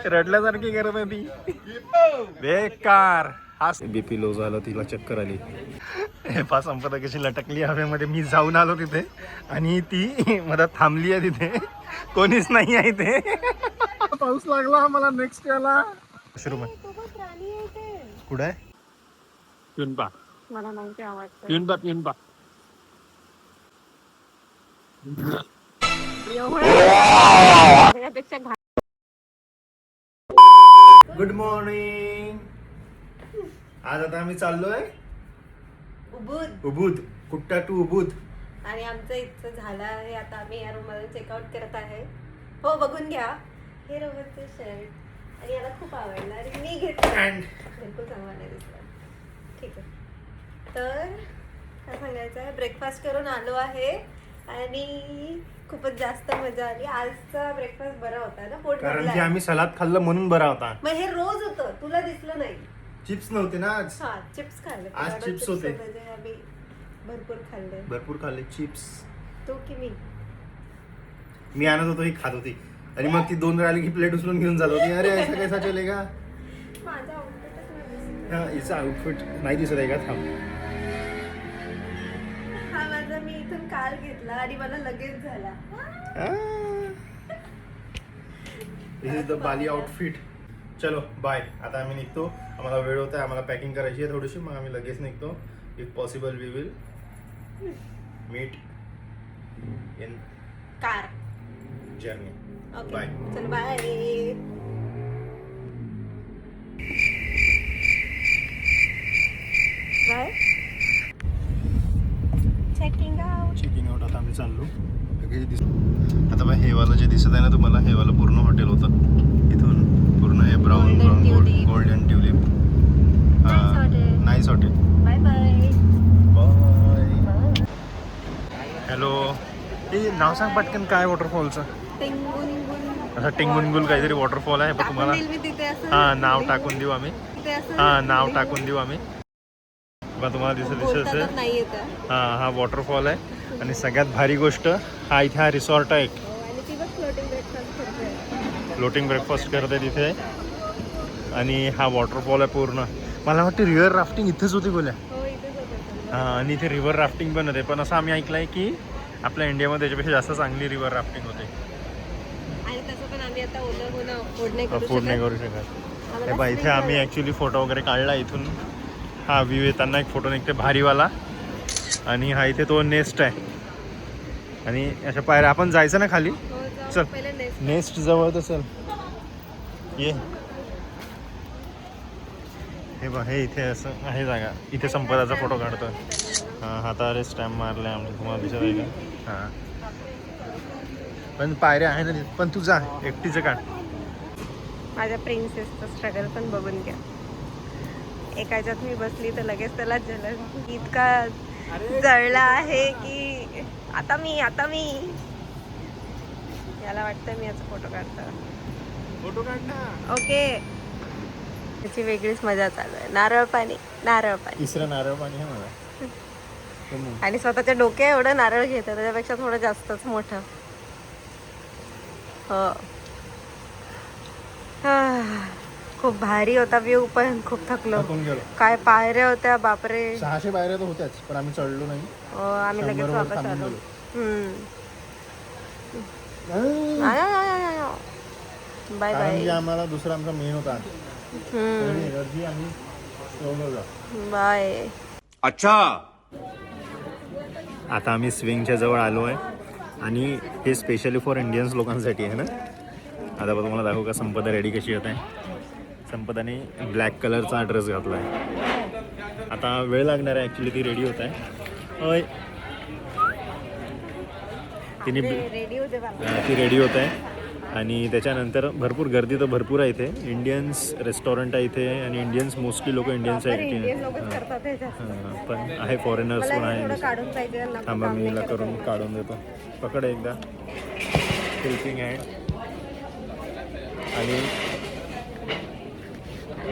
रडल्यासारखी करत होती बेकार. हा बीपी लो झालं, तिला चक्कर आली. हे पा संपदा कशी लटकली हवेमध्ये. मी जाऊन आलो तिथे आणि ती मधात थांबली आहे तिथे, कोणीच नाही आहे इथे. पाऊस लागला मला नेक्स्ट याला. मशरूम कुठे आहे? पिऊन पा, मला माहिती आवडतं. पिऊन पा, पिऊन पा. Good morning. आज आता आम्ही चाललोय उबूद. कुट्टा टू उबूद. आणि आमचं इथं झालं आहे. आता आम्ही या रूम मध्ये चेकआउट करत आहे. हो बघून घ्या, हे रोहनचं शर्ट आणि याला खूप आवडलं आणि मी घेतलं. बिलकुल चांगला नाही दिसला. ठीक आहे, तर काय सांगायचं आहे, ब्रेकफास्ट करून आलो आहे आणि खूपच जास्त मजा आली. आजचा ब्रेकफास्ट बरा होता ना, पोट कारण की आम्ही सलाद खाल्लं म्हणून बरा होता. मग हे रोज होतं, तुला दिसलं नाही. चिप्स नव्हते ना आज. हा, चिप्स खाल्ले. आज चिप्स होते. आम्ही भरपूर खाल्ले. भरपूर खाल्ले चिप्स. तू की मी आणत होतो, ही खात होती आणि मग ती दोन राहिली की प्लेट उचलून घेऊन जात होती. अरे ऐसा कैसा चलेगा. माझा आउटफिटच नाही दिसत. हा, हिचा आउटफिट नाही दिसत आहे का? थांब. हा माझा मी इथून कार घेतला आणि मला लगेच झाला. दिस इज द बाली आउटफिट. चलो बाय. आता आम्ही निघतो, आम्हाला वेळ होता आहे, आम्हाला पॅकिंग करायची आहे थोडीशी, मग आम्ही लगेच निघतो. If possible we will meet in car journey. Okay, bye. चल बाय. बाय. Checking out. आता आम्ही चाललो. आता बाय, हे वाला जे दिसत आहे ना तुम्हाला, हे वाला पूर्ण हॉटेल होतं. इथून पूर्ण हे brown brown Golden Tulip. Nice hotel. Bye bye. Bye. Hello. हे नाव सांग पटकन, काय वॉटरफॉलचं? असं टिंगुनगुल काहीतरी वॉटरफॉल आहे बघ तुम्हाला. हा, नाव टाकून देऊ आम्ही. हा, नाव टाकून देऊ आम्ही. तुम्हाला दिसत हा, हा वॉटरफॉल आहे. आणि सगळ्यात भारी गोष्ट, हा इथे हा रिसॉर्ट आहे. फ्लोटिंग ब्रेकफास्ट करते तिथे. आणि हा वॉटरफॉल आहे पूर्ण. मला वाटतं रिव्हर राफ्टिंग इथेच होती बोल्या. हा, आणि इथे रिव्हर राफ्टिंग पण होते. पण असं आम्ही ऐकलं आहे की आपल्या इंडियामध्ये त्याच्यापेक्षा जास्त चांगली रिव्हर राफ्टिंग होते. अफोर्ड नाही करू शकत. हे बघा, इथे आम्ही ॲक्च्युली फोटो वगैरे काढला इथून. हा व्ह्यू येताना एक फोटो निघते भारीवाला. आणि हा इथे तो नेस्ट आहे. आणि अशा पायऱ्या, आपण जायचं ना खाली. चल नेस्ट जवळ तर चल ये. हे बघ, हे इथे असं आहे जागा. इथे संपदाचा फोटो काढतो. हां, हातावरच स्टॅम्प मारले आमच्या. तुम्हाला दिसत आहे का? हां, पण पायऱ्या आहे ना. पण तू जा एकटीचं काढ. माझ्या प्रिन्सेसचं स्ट्रगल पण बघून घ्या. एका ह्याच्यात मी बसली तर लगेच त्याला जलद इतका जळला आहे की आता मी याला वाटतं मी याचा फोटो काढ ना. ओके, त्याची वेगळीच मजा चालू आहे. नारळ पाणी. तिसरं नारळ पाणी आहे मला. आणि स्वतःच्या डोक्या एवढं नारळ घेतं, त्याच्यापेक्षा थोडं जास्तच मोठं. हो, खूप भारी होता व्ह्यू, पण खूप थकलो. काय पायऱ्या होत्या बापरे. 600 पायऱ्या तर होत्याच, पण आम्ही चढलो नाही. आम्ही लगेच वापस आलो. Bye bye. आम्हाला दुसरा आमचा मेन होता एनर्जी. आम्ही बाय. अच्छा. आता आम्ही स्विंगच्या जवळ आलो आहे आणि हे स्पेशली फॉर इंडियन्स लोकांसाठी आहे ना. आता बघा तुम्हाला दाखवू का संपदा रेडी कशी येत आहे. संपदाने ब्लॅक कलरचा ड्रेस घातला आहे. आता वेळ लागणार आहे ॲक्च्युली, ती रेडी होत आहे. होय, ती रेडी होत आहे. आणि त्याच्यानंतर भरपूर गर्दी तर भरपूर आहे इथे. इंडियन्स रेस्टॉरंट आहे इथे आणि इंडियन्स मोस्टली लोक इंडियन्स आहेत. पण आहे फॉरेनर्स पण आहे. थांबा मी हिला करून काढून देतो. पकड एकदा. Helping hand. आणि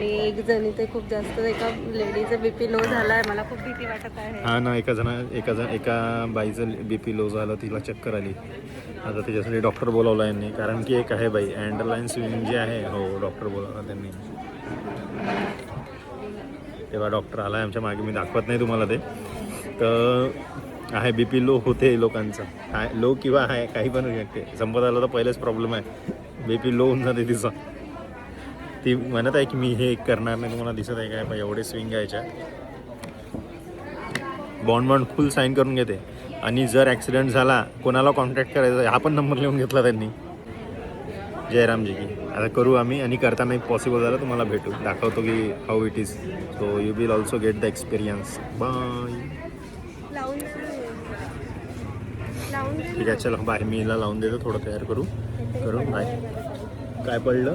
आणि एक जण इथे खूप जास्त एका लेडीचा बीपी लो झालाय, मला खूप भीती वाटत आहे. हा ना, एका बाईचं बीपी लो झालं, तिला चक्कर आली. आता त्याच्यासाठी डॉक्टर बोलावला यांनी, कारण की एक आहे बाई अँडरलाईन स्विंग जे आहे, हो डॉक्टर बोलावला त्यांनी. तेव्हा डॉक्टर आला आहे आमच्या मागे, मी दाखवत नाही तुम्हाला ते. तर आहे बीपी लो होते लोकांचा, आहे लो किंवा आहे काही पण होऊ शकते. संपत आलं तर पहिलेच प्रॉब्लेम आहे, बीपी लो होऊन जाते तिचा. ती म्हणत आहे की मी हे करणार नाही, तुम्हाला दिसत आहे काय एवढे स्विंग यायच्या. बॉन्ड फुल साईन करून घेते. आणि जर ॲक्सिडेंट झाला, कोणाला कॉन्टॅक्ट करायचा हा पण नंबर लिहून घेतला त्यांनी, जयरामजी की. आता करू आम्ही, आणि करताना पॉसिबल झालं तुम्हाला भेटू, दाखवतो की how it is. So you will also get the experience. Bye. ठीक आहे, चलो बाय. मी हिला लावून देतो, थोडं तयार करू. बाय. काय पडलं?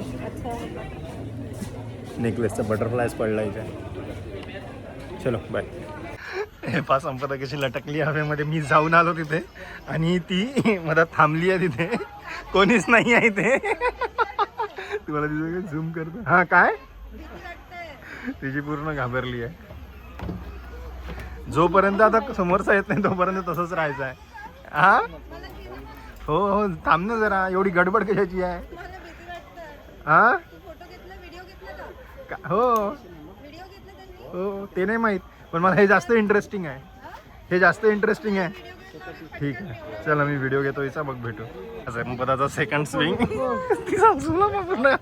नेकलेसचा बटरफ्लायच पडला इथे. चलो बाय. हे पा संपदा कशी लटकली हवेमध्ये. मी जाऊन आलो तिथे आणि ती मधात थांबली आहे तिथे, कोणीच नाही आहे इथे. तुम्हाला तिथे झूम करतो. हा काय, तिची पूर्ण घाबरली आहे. जोपर्यंत आता समोरचा येत नाही तोपर्यंत तसंच राहायचं आहे. हा हो हो, थांब ना जरा, एवढी गडबड कशाची आहे. हा हो हो, ते नाही माहीत, पण मला हे जास्त इंटरेस्टिंग आहे. हे जास्त इंटरेस्टिंग आहे. ठीक आहे, चला मी व्हिडिओ घेतो हिचा, मग भेटू. संपदाचा सेकंड स्विंग. ती सासूला पूर्ण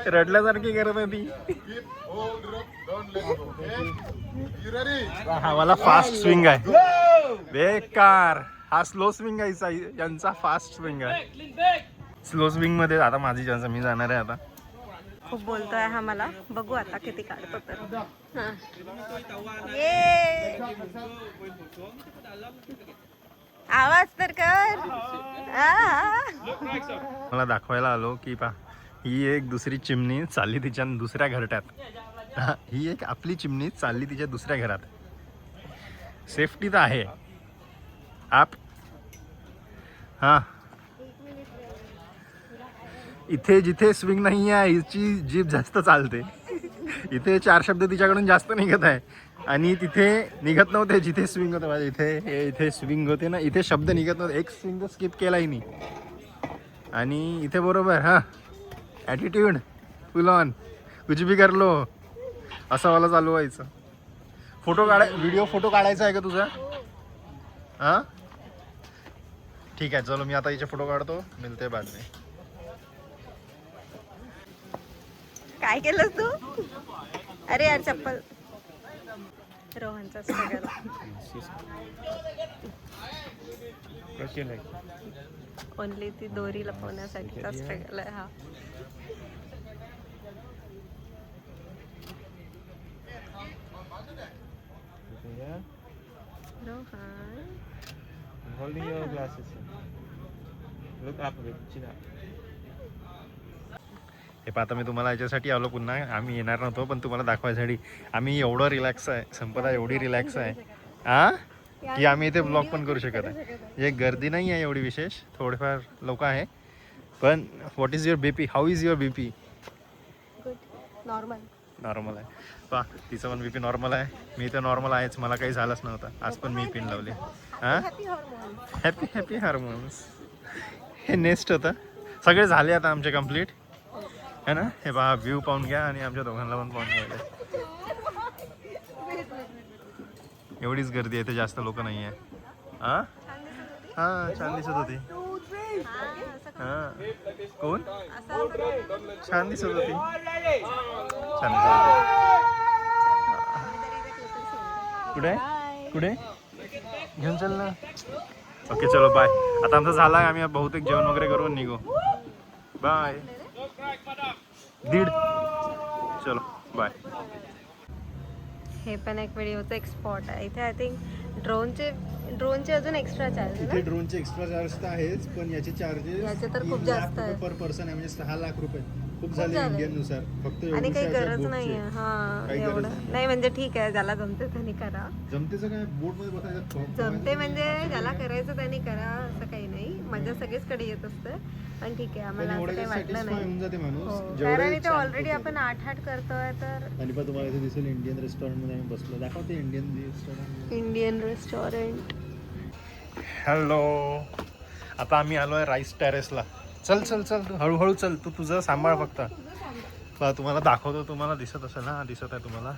रडल्यासारखी करत आहे ती. हा मला फास्ट स्विंग आहे, बेकार. हा स्लो स्विंग आहे यांचा, फास्ट स्विंग आहे. स्लो स्विंग मध्ये आता माझी चान्स, मी जाणार आहे आता. खूप बोलतोय हा मला, बघू आता किती काढतो तर. आवाज तर कर. मला दाखवायला आलो की पा, ही एक दुसरी चिमणी चालली तिच्या दुसऱ्या घरट्यात. ही एक आपली चिमणी चालली तिच्या दुसऱ्या घरात. सेफ्टी तर आहे आप. हा, इथे जिथे स्विंग नाही आहे हिची जीभ जास्त चालते. इथे 4 शब्द तिच्याकडून जास्त निघत आहे, आणि तिथे निघत नव्हते जिथे स्विंग होतं. माझ्या इथे स्विंग होते ना, इथे शब्द निघत नव्हते. एक स्विंग तर स्किप केलाही नाही. आणि इथे बरोबर हा ॲटिट्यूड फुल ऑन, कुछ भी कर लो, असं वाला चालू व्हायचं. व्हिडिओ फोटो काढायचा आहे का तुझा? हां ठीक आहे, चलो मी आता हिचे फोटो काढतो, मिळते बाद में. काय केलंस तू? अरे यार चप्पल. रोहनचा स्ट्रगल. ओनली ती दोरी लपवण्यासाठीचा स्ट्रगल आहे हा. Rohan, holding your glasses. Look up with chin up. हे पाहता, मी तुम्हाला याच्यासाठी आलो पुन्हा. आम्ही येणार नव्हतो, पण तुम्हाला दाखवायसाठी. आम्ही एवढं रिलॅक्स आहे, संपदा एवढी रिलॅक्स आहे की आम्ही इथे ब्लॉग पण करू शकत आहे. हे गर्दी नाही आहे एवढी विशेष, थोडेफार लोक आहे. पण what is your BP? How is your BP? Normal आहे. पहा, तिचं पण बीपी नॉर्मल आहे. मी तर नॉर्मल आहेच, मला काही झालंच नव्हतं. आज पण मी पिन लावली. हां, हॅपी हॅपी हार्मोन्स. हे नेक्स्ट होतं. सगळे झाले आता आमचे कम्प्लीट है ना. हे पहा, व्ह्यू पाहून घ्या आणि आमच्या दोघांना पण पाहून घ्या. एवढीच गर्दी आहे, ते जास्त लोक नाही आहे. हां हां, छान दिसत होती. हां, कोण छान दिसत होती, छान दिसत होती. कुठे कुठे घेऊन चल ना. ओके चलो बाय. आता आमचं झालं आहे, आम्ही बहुतेक जेवण वगैरे करून निघू. बाय. दीड. चलो बाय. हे पण एक व्हिडिओचं एक स्पॉट आहे इथे. आय थिंक ड्रोनचे अजून एक्स्ट्रा चार्ज आहे. इथे ड्रोनचे एक्स्ट्रा चार्ज तर आहेच, पण याचे चार्जेस याचे तर खूप जास्त आहे. पर पर्सन आहे, म्हणजे 6 लाख रुपये. खूप झाले इंडियन नुसार. फक्त आणि काही गरज नाही आहे. हा, एवढं नाही, म्हणजे ठीक आहे, ज्याला जमते त्यांनी करा. जमतेचं काय, बोट मध्ये बसायचं. जमते म्हणजे ज्याला करायचं त्यांनी करा, असं काही नाही. मजा सगळीचकडे येत असते. पण ठीक आहे, पण आम्हाला असं एवढं काही वाटलं सॅटिस्फाय नाही. होऊन जाते माणूस हो, जेवढे कारण इथे छान ऑलरेडी food आपण आहे. 8 करतोय तर. आणि पण तुम्हाला इथे दिसेल इंडियन रेस्टॉरंट मध्ये आम्ही बसलो. दाखवते Indian restaurant. Indian restaurant. Hello, आता आम्ही आलोय राईस टेरेसला. चल चल चल, तू हळूहळू चल, तू तुझं सांभाळ फक्त. पहा तुम्हाला दाखवतो, तुम्हाला दिसत असेल ना, दिसत आहे तुम्हाला.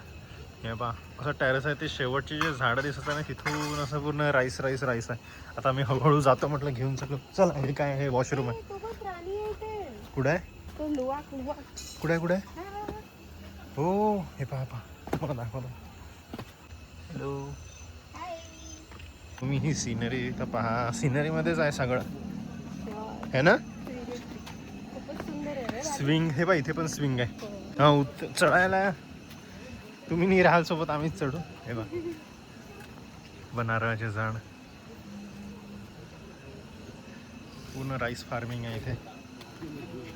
हे पहा असं टेरेस आहे, ते शेवटची जे झाडं दिसत आहे ना तिथून असं पूर्ण राईस राईस राईस आहे. आता आम्ही हळूहळू जातो, म्हटलं घेऊन चलो. चल, हे काय आहे, वॉशरूम आहे. कुठे आहे, कुठे आहे, कुठे आहे? हो, हे पहा पहा, तुम्हाला दाखवतो. हॅलो, तुम्ही ही सिनरी तर पहा, सिनरीमध्येच आहे सगळं, है ना. स्विंग, हे पहा इथे पण स्विंग आहे. हा, चढायला तुम्ही नाही राहाल सोबत, आम्हीच चढू. हे बघ, बनारळाचे झाड, पूर्ण राईस फार्मिंग आहे इथे,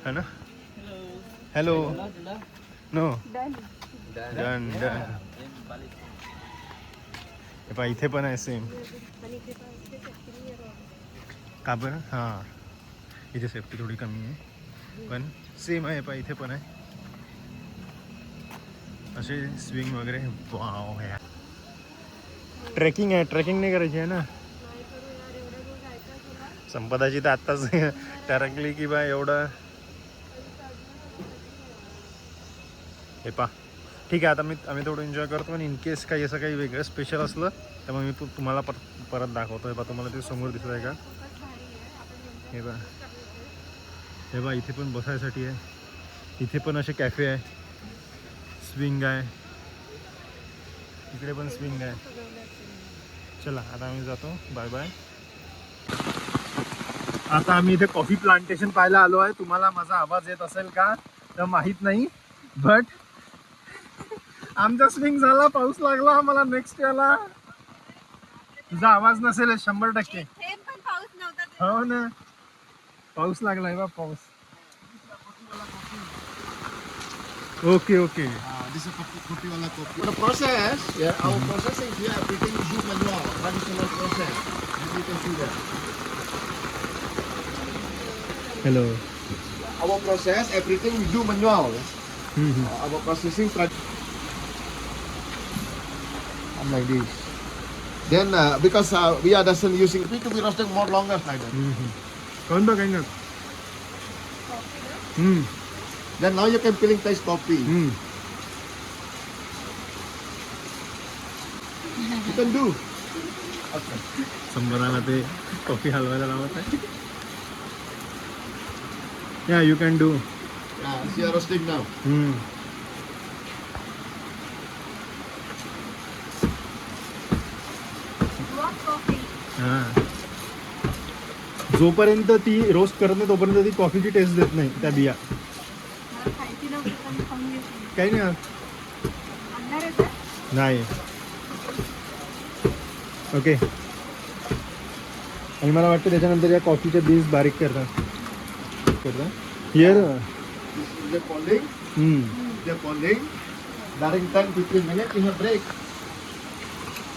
है ना. Hello, no, done done. हे पहा इथे पण आहे सेम. का बरं? हां, इथे सेफ्टी थोडी कमी आहे, पण सेम आहे. पहा इथे पण आहे असे स्विंग वगैरे. वाव, है ट्रेकिंग आहे, ट्रेकिंग नाही करायची आहे ना. संपदाची तर आत्ताच टरकली की बा एवढं. हे पा, ठीक आहे, आता आम्ही थोडं एन्जॉय करतो. आणि इन केस काही असं काही वेगळं स्पेशल असलं तर मग मी तुम्हाला परत दाखवतो. हे बा, तुम्हाला ते समोर दिसत आहे का? हे बा, हे बा, इथे पण बसायसाठी आहे. इथे पण असे कॅफे आहे, स्विंग आहे, इकडे पण स्विंग आहे. चला, आता आम्ही जातो. Bye bye. आता आम्ही इथे कॉफी प्लांटेशन पाहायला आलो आहे. तुम्हाला माझा आवाज येत असेल का तर माहीत नाही, बट आमचा स्विंग झाला, पाऊस लागला आम्हाला. नेक्स्ट याला तुझा आवाज नसेल 100%. हो ना, पाऊस लागलाय बा, पाऊस. Okay okay. This is kopi wala kopi. For the process, yeah, our processing here, everything is do manual, traditional process. As you can see that. Hello. Our process, everything we do manual. Our processing, like this. Then because we are doesn't using it to be roasting more longer like that. कौन बा काही Then now you can feeling taste coffee. You can do. Okay. संबराला ते coffee हलवायला लावत आहे. या, you can do. Yeah, see you roasting now. हां, जोपर्यंत ती roast करत नाही तोपर्यंत ती कॉफीची टेस्ट देत नाही त्या बिया. काही नाही नाही. ओके. आणि मला वाटतं त्याच्यानंतर या कॉफीच्या बीन्स बारीक करतात. Here They're falling. They're falling. During 10-15 minutes, you have break.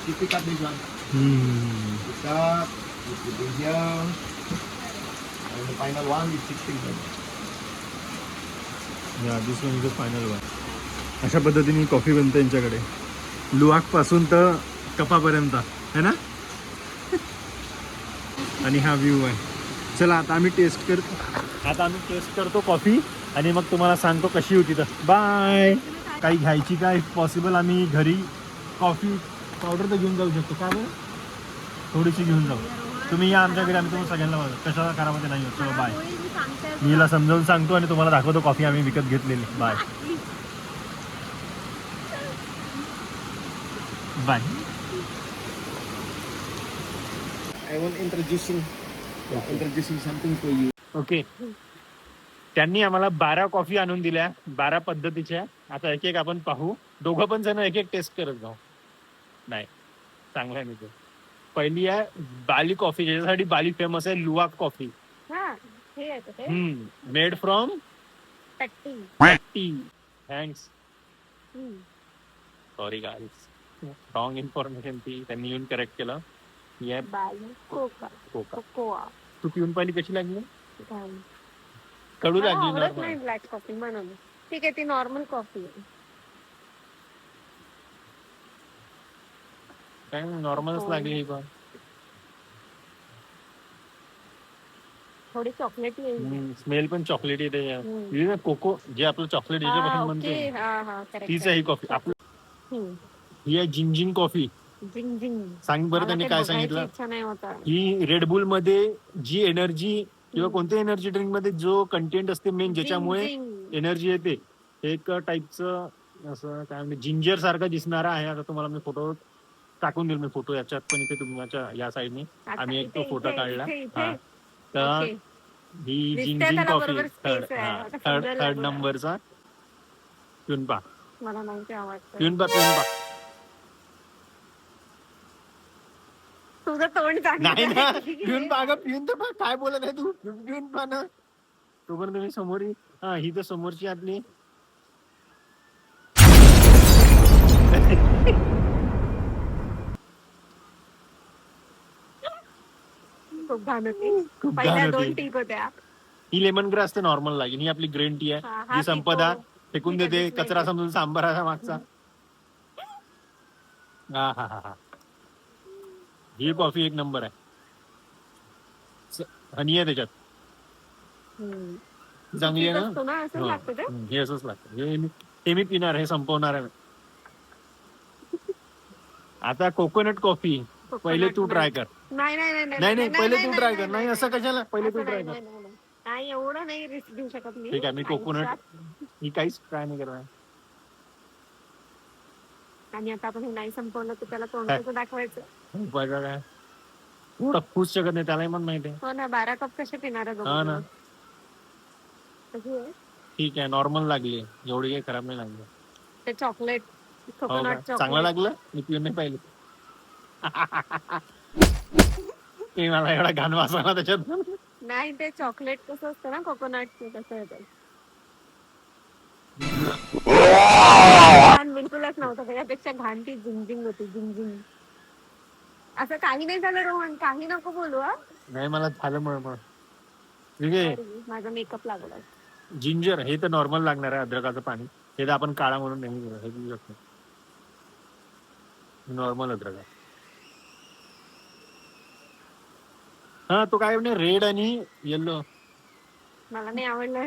You pick up this one. Pick up. You put in here. And the final one is 16 minutes. या, this one is the final one. अशा पद्धतीने coffee बनते यांच्याकडे, लुवाक पासून तर कपापर्यंत, है ना. आणि हा व्ह्यू आहे. चला, आता आम्ही टेस्ट करतो कॉफी आणि मग तुम्हाला सांगतो कशी होती. तर बाय. काही घ्यायची काय पॉसिबल, आम्ही घरी कॉफी पावडर तर घेऊन जाऊ शकतो का बरं, थोडीशी घेऊन जाऊ. तुम्ही या आमच्या घरी, आम्ही तुम्हाला सगळ्यांना कशाला खराबमध्ये नाही होत. चलो बाय. मी हिला समजावून सांगतो आणि तुम्हाला दाखवतो कॉफी आम्ही विकत घेतलेली. Bye bye. I want introducing something for you. Okay. त्यांनी आम्हाला 12 कॉफी आणून दिल्या, 12 पद्धतीच्या. आता एक एक आपण पाहू, दोघं पण जण एक एक टेस्ट करत जाऊ. नाही, चांगला आहे. मी पहिली आहे बाली कॉफी, ज्याच्यासाठी बाली फेमस आहे, लुवाक coffee. Made from T. Thanks. Sorry guys, wrong information. ती त्यांनी येऊन करेक्ट केलं. कोका. तू पिऊन पाहिली, कशी लागली? कडू मला लागली आवडत नॉर्मल. नाही ब्लॅक कॉफी म्हणून. ठीक आहे, ती नॉर्मल कॉफी आहे. काय नॉर्मलच लागली ही पण. थोडी चॉकलेटी आहे. स्मेल पण चॉकलेट येते. कोको जे आपलं चॉकलेट याच्यापासून बनते तीच आहे ही कॉफी. आपलं ही आहे जिंजिंग कॉफी. जिंग जिंग. सांग बरं त्याने काय सांगितलं. ही रेडबुल मध्ये जी एनर्जी किंवा कोणत्या एनर्जी ड्रिंक मध्ये जो कंटेंट असते मेन ज्याच्यामुळे एनर्जी येते, एक टाईपचं असं काय म्हणजे जिंजर सारखा दिसणारा आहे. आता तुम्हाला मी फोटो टाकून देईल. मी फोटो याच्यात पण इथे तुमच्या या साईडने आम्ही एक तो फोटो काढला. तर ही जिंजिंग कॉफी थर्ड नंबरचा पिऊन पा. मला नाही आवडत. पिऊन पा. तुझं तोंड नाही ना, पिऊन पा ग. पिऊन तर पा. काय बोलत आहे तू. पिऊन पा ना. तोपर्यंत मी समोर ही तर समोरची आपली खूप घाण होती. पहिल्या 2 टीक होत्या. ही लेमन ग्रास तर नॉर्मल लागेल. ही आपली ग्रीन टी आहे. ही संपदा फेकून देते कचरा समजून सांबाराचा मागचा. हा. ही कॉफी एक नंबर आहे. हनी आहे त्याच्यात. चांगली आहे ना. हे असंच लागतं. हे मी पिणार. हे संपवणार आहे. आता कोकोनट कॉफी पहिले तू ट्राय कर. नाही पहिले तू ट्राय कर. नाही असं कशाला. पहिले तू ट्राय कर. नाही एवढं नाही रिस्क घेऊ शकत मी. ठीक आहे, मी कोकोनट ही काहीच ट्राय नाही करणार. आणि आता आपण हे नाही संपवलं तर त्याला तोंडाचं दाखवायचं. काय थोडं खुश शकत नाही त्यालाही पण माहिती आहे. हो ना, 12 कप कसे पिणार आहे. हा ना. ठीक आहे, नॉर्मल लागली. एवढी काही खराब नाही लागली. ते चॉकलेट चांगलं लागलं. मी पिऊन नाही पाहिलं. ते मला एवढा घाण वास आला त्याच्यात. नाही, ते चॉकलेट कसं असतं ना कोकोनटचं, तसं येतं. घाण बिलकुलच नव्हतं. त्याच्यापेक्षा घाण ती झिंजिंग होती. झिंजिंग. असं काही नाही झालं रोहन. काही नको बोलू. नाही मला झालं मग ठीक आहे. माझा मेकअप लागला. जिंजर हे तर नॉर्मल लागणार आहे. अद्रकाचं पाणी हे तर आपण काळा म्हणून नाही हे पिऊ शकतो. नॉर्मल अद्रक आहे. हा तो काय म्हणजे रेड आणि येल्लो. मला नाही आवडलं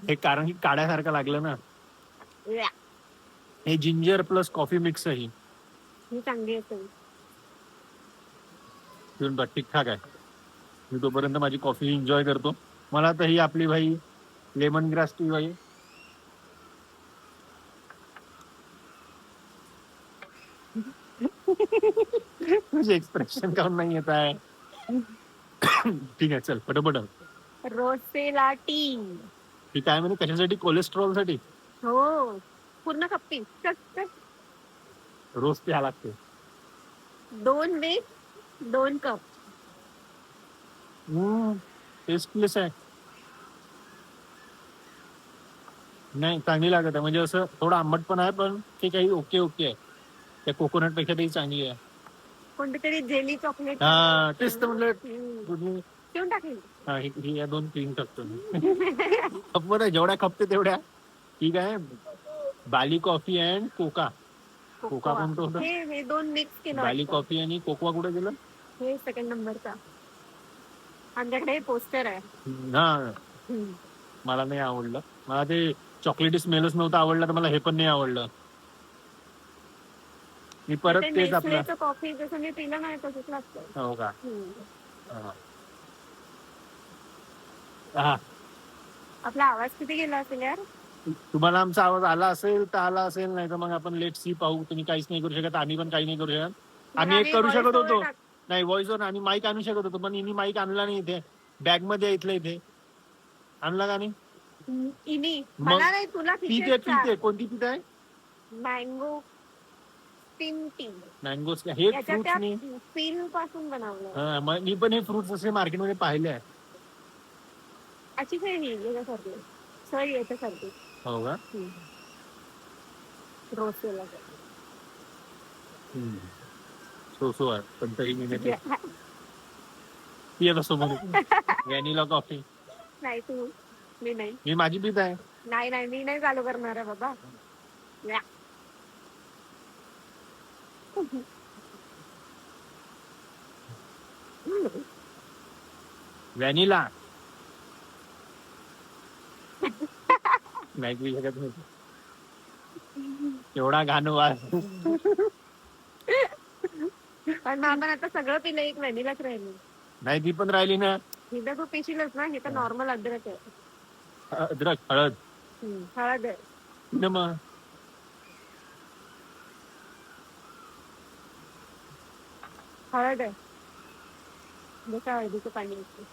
हे कारण की काड्यासारखं लागलं ना. हे जिंजर प्लस कॉफी मिक्स आहे. ही चांगली असेल. ठीकठाक आहे. मी तोपर्यंत माझी कॉफी एन्जॉय करतो. मला तर ही आपली भाई लेमन ग्रास टी भाई तुझे एक्सप्रेशन काऊन नाही येत आहे. ठीक आहे, चल पटपट. Rosella T. ही काय म्हणजे कशासाठी. कोलेस्ट्रॉल साठी. हो, पूर्ण कप्पी रोज प्या लागते. 2 कप. टेस्टलेस आहे. नाही चांगली लागत आहे. म्हणजे असं थोडं आंबट पण आहे पण ते काही ओके आहे. त्या कोकोनट पेक्षा तरी चांगली आहे. कोणती तरी जेली चॉकलेट. हा तेच तर म्हटलं. ठेवून टाकली. हा ही या 2 क्रीम टाकतो मी. खपत आहे जेवढ्या खपते तेवढ्या. ठीक आहे. बाली कॉफी अँड कोका कोणतं होतं. हे 2 मिक्स केलं. बाली कॉफी आणि कोकोआ कुठे गेलं. हे 2nd नंबरचा. आमच्याकडे पोस्टर आहे. हा मला नाही आवडलं. मला ते चॉकलेटी स्मेलच नव्हतं आवडलं. तर मला हे पण नाही आवडलं. मी परत तेच आपलं कॉफी जसं मी पिलं नाही तसंच लागतं. हो का. आपला आवाज किती गेला असेल यार. तुम्हाला आमचा आवाज आला असेल तर आला असेल. नाही तर मग आपण लेट सी पाहू. तुम्ही काहीच नाही करू शकत. आम्ही पण काही नाही करू शकत. आम्ही एक करू शकत होतो. नाही व्हॉइस ओव्हर आणि माईक आणू शकत होतो पण इनी माईक आणला नाही. इथे बॅग मध्ये इथे आणला का नाही. मला नाही तुला पिते कोणती पित आहे. Mango steam T. मँगो हे फ्रुट्सनी पील पासून बनवलं. मी पण हे फ्रुट्स असे मार्केटमध्ये पाहिले आहे. अशीच आहे ही याच्यासारखी. सॉरी याच्यासारखी. हो का. रोसेला सो आहे पण तरी मी नाही. सोबत व्हॅनिला कॉफी. नाही तू मी नाही. मी माझी पीत आहे. नाही नाही, मी नाही चालू करणार आहे बाबा. या. व्हॅनिला नाही पिऊ शकत नाही. एवढा घाण वास. पण आपण आता सगळं पिलं, एक व्हॅनिलाच राहिली. नाही ती पण राहिली ना. ही तर तू पिशीलच ना, हे तर नॉर्मल अद्रक आहे. अद्रक हळद हळद आहे न मग. हळद आहे, जसं हळदीचं पाणी असतं.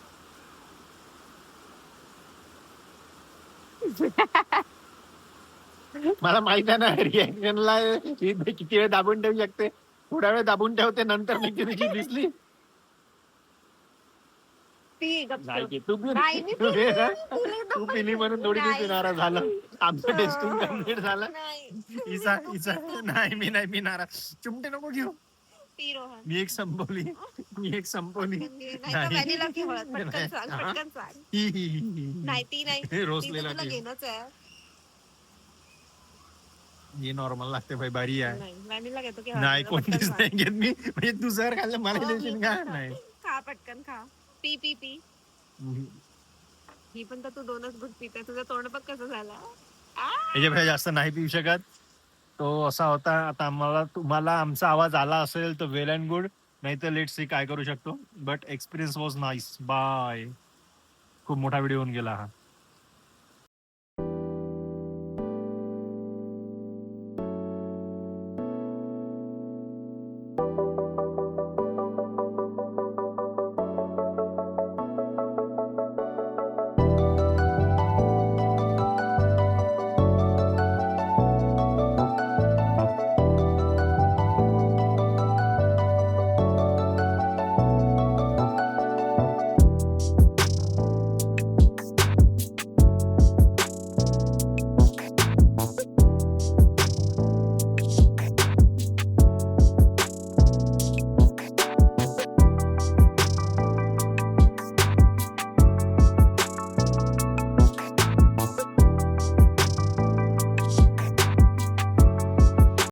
मला माहित आहे ना रिएक्शनला किती वेळ दाबून ठेवू शकते. थोड्या वेळ दाबून ठेवते, नंतर मी तिची दिसली. ती गप्प. नाही की तू नाही, मी पिली. तू पिली म्हणून थोडी नाही. नाराज झालं. आमचं टेस्टिंग कम्प्लीट झालं. नाही. इसा इसा नाही, मी नाही पिणार. चिमटे नको घेऊ. पी रोहन. मी एक संपवली. नाही तर व्हॅनिला की हळद, पटकन सांग, पटकन सांग. नाही ती नाही, ती तर रोसलेला तुला ती. घेणंच आहे. हे नॉर्मल लागते भाई, भारी आहे. नाही, व्हॅनिला घेतो की नाही हळद? कोणतीच पटकन नाही घेत मी. म्हणजे तू जर खाल्लं मला सांग. देशील का? नाही. खा पटकन खा. P P P. ही पण तर तू 2च घुट पिते, तुझं तोंड बघ कसं झालं. याच्यापेक्षा जास्त नाही पिऊ शकत. तो असा होता. आता तुम्हाला आमचा आवाज आला असेल तर वेल अँड गुड, नाही तर लेट्स सी काय करू शकतो. But experience was nice. Bye. खूप मोठा व्हिडिओ होऊन गेला हा.